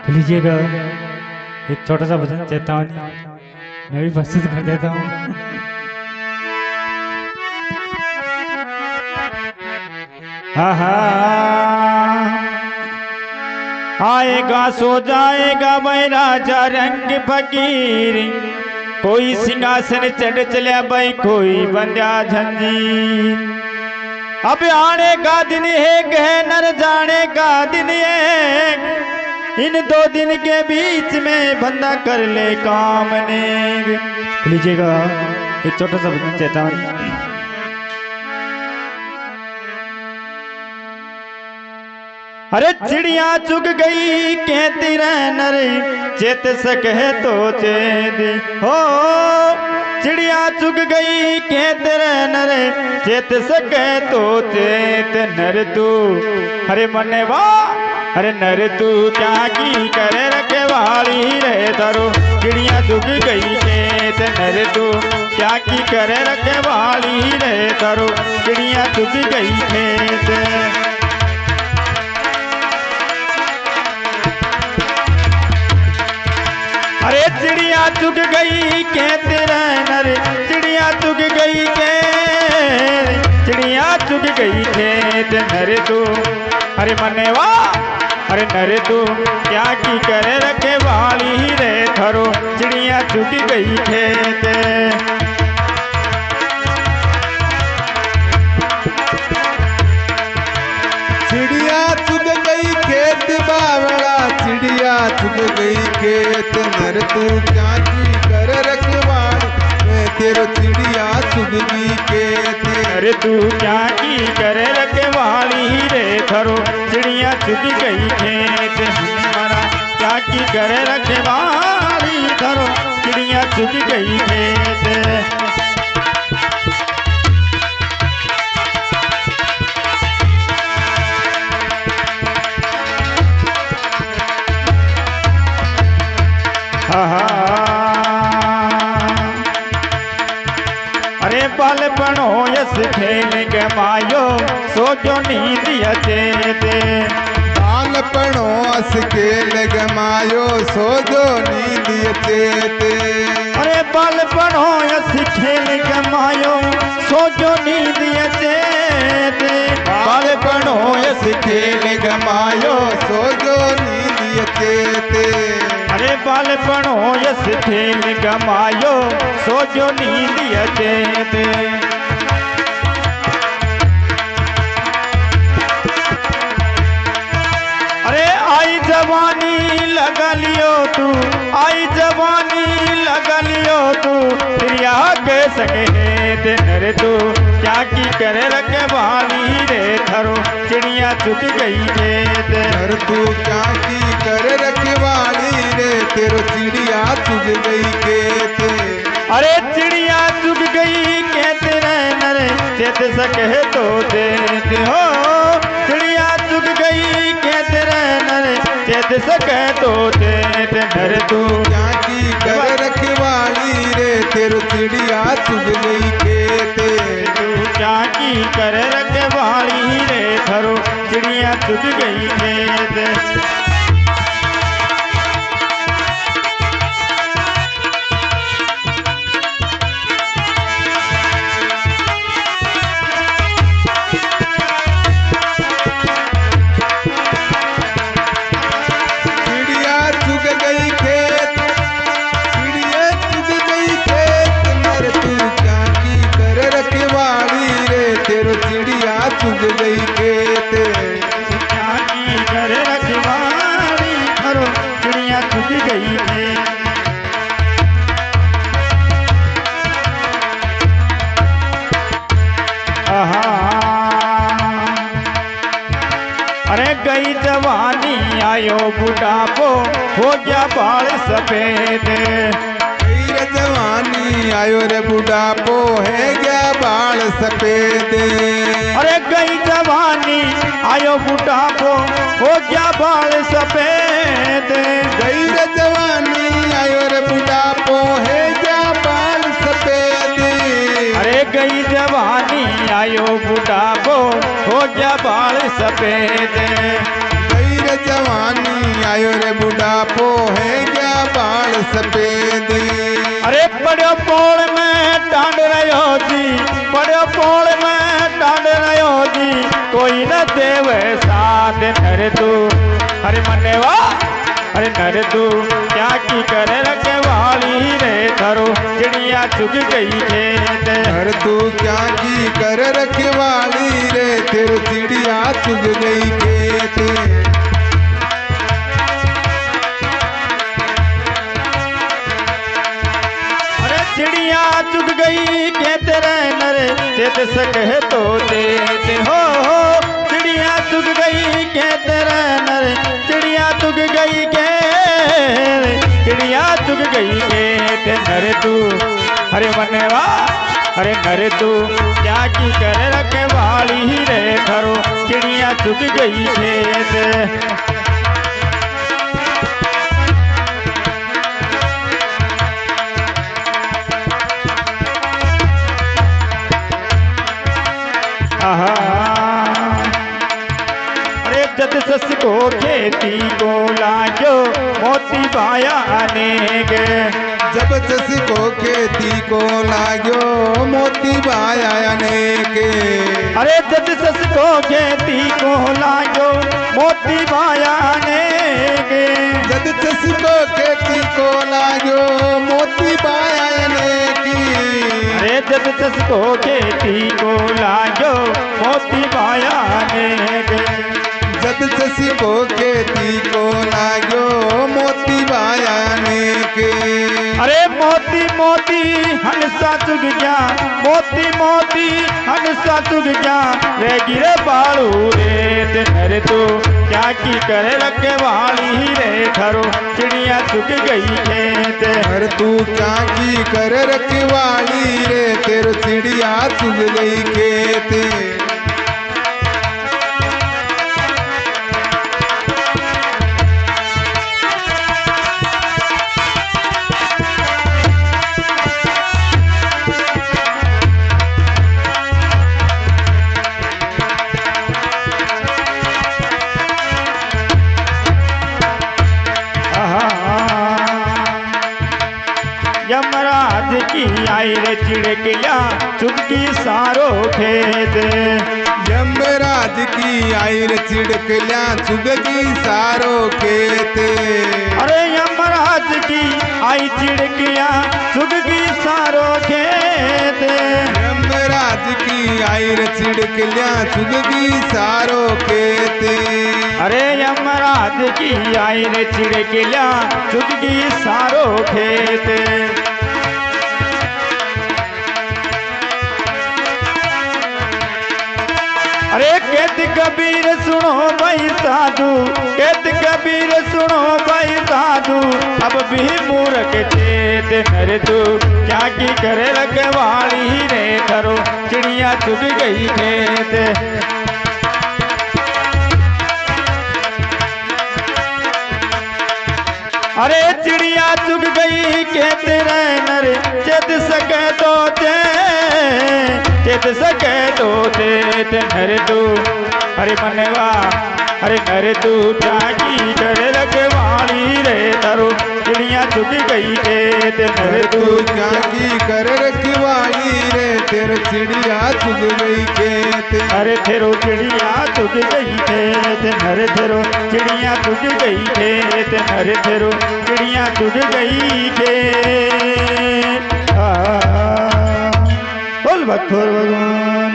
लीजिएगा एक छोटा सा भजन चेतावनी मैं भी प्रस्तुत कर देता हूँ। आएगा सो जाएगा भाई राजा रंग फकीर, कोई सिंहासन चढ़ चलिया भाई कोई बंध्या झंझीर। अब आने का दिन एक है नर जाने का दिन एक, इन दो दिन के बीच में बंदा कर ले काम ने। लीजिएगा एक छोटा सा भजन चेतावनी। अरे चिड़िया चुग गई कहती रह नर, चेत सके तो चेत हो। चिड़िया चुग गई कहते रह नर, चेत सके तो चेत नर तू। अरे मने वाह अरे नर तू क्या की करे रखे वाली रे धरो। चिड़िया चुग गई खेत नर तू क्या की करे रखे वाली रे धरो। चिड़िया चुग गई खेत। अरे चिड़िया चुग गई कहते रह नर, चिड़िया चुग गई के चिड़िया चुग गई खेत नर तू। अरे मने वाह अरे नर तू क्या की करे रखे वाली रे धरो। चिड़िया चुग गई खेत। चिड़िया चुग गई खेत बावड़ा, चिड़िया चुग गई खेत नर तू क्या की कर रखवाड़। मैं तेरो चिड़िया चुग गई खेत। अरे तू क्या की करे रखवाड़ी रे धरो। चिड़िया चुग गई खेत हमारा क्या की करे रखवाड़ी धरो। चिड़िया चुग गई खेत। अरे बालपनो यस खेल गमायो सोचो नींद चेते। बालपनो अस खेल गमायो सोचो नींद चेते। अरे बालपनो यस खेल गमायो सोचो नींद चेते। बालपनो यस खेल गमायो सोचो नींद चेते। अरे बालपनो यस खेल गमायो सोचो नींद चेते। अरे आई जवानी लगा लियो तू, आई जवानी लगा लियो तू। प्रिया के सके नर तू क्या की करे रखे वाली रे धरो। चिड़िया चुग गई खेत नर तू क्या की कर रखवाड़ी रे तेरो चिड़िया चुग गई खेत। अरे चिड़िया चुग गई कहते रह नर, चेत सके तो चेत हो। चिड़िया चुग गई कहते रह नर, चेत सके तो चेत नर तू क्या की कर रखवाड़ी रे तेरो चिड़िया चुग गई खेत। तू क्या की कर रखवाड़ी रे धरो। चिड़िया चुग गई खेत। चुग गई खेत क्या की करे रखवाड़ी धरो। चिड़िया चुग गई खेत। अरे गई जवानी आयो बुढ़ापो हो गया बाल सफेद। जवानी आयो रे बुढ़ापो है गया बाल सफेद। अरे गई जवानी आयो बुढ़ापो हो गया बाल सफेद। गई रे जवानी आयो रे बुढ़ापो है गया बाल सफेद। अरे गई जवानी आयो बुढ़ापो हो गया बाल सफेद। गई रे जवानी आयो रे बुढ़ा आपो है क्या बाल सफेदी। अरे पड़ो पोल में टांड रहो जी, पड़ो पोल में टांड रहो जी, कोई न देव साथ नर तू। अरे मनेवा अरे नर तू क्या की करे रखवाली रे थारो चिड़िया चुग गई खेत। नर तू क्या की कर रखवाली रे तेरे चिड़िया चुग गई खेत। चिड़िया चुग गई के तेरे नर चेत सके तो चेत हो। चिड़िया चुग गई के तेरे नर चिड़िया चुग गई के चिड़िया चुग गई के ते नर तू। अरे मनवा अरे नर तू क्या की कर रखवाली रे थारो चिड़िया चुग गई खेत। अरे जद सस को खेती को लाजो मोती पाया अनेक। जब सस को खेती को लागो मोती पाया अनेक। अरे जद सस को खेती को लाजो मोती पाया अनेक। जद सस को खेती को लागो मोती पाया अनेक। अरे जद सस को खेती को लाजो मोती पाया अनेक। जद ससी को खेती को लागो मोती पाया अनेक। अरे मोती मोती हंसा चुग गया, मोती मोती हंसा चुग गया, रे गिरे बालू रे ते नर तू क्या की करे रखवाली रे थारो चिड़िया चुग गई खेत। नर तू क्या की कर रखवाली रे तेरे चिड़िया चुग गई खेत। यमराज की आई रे चिड़किया चुटकी सारो खेत। यमराज की आई रे चिड़किया चुगकी सारो खेत। अरे यमराज की आई चिड़किया चुगकी सारो खेत। यमराज की आई रे चिड़किया चुगकी सारो खेत। अरे यमराज की आई रे चिड़किया चुगकी सारो खेत। अरे कहत कबीर सुनो भाई साधु, कहत कबीर सुनो भाई साधु, अब भी मूर्ख चेत नर तू क्या की करे रखवाली रे थारो चिड़िया चुग गई खेत। अरे चिड़िया चुग गई के तेरे नर चेत सके तो चेत सके तो चेत नर तू। अरे मनवा अरे नर तू जागी कर रखवाली रे थारो चिड़िया चुग गई खेत। नर तू जागी कर रखवाली रे तेरे चिड़िया चुग गई खेत। अरे तेरो चिड़िया चुग गई खेत। नर तेरो चिड़िया चुग गई खेत। नर तेरो चिड़िया चुग गई खेत। बोल भक्तोर भगवान।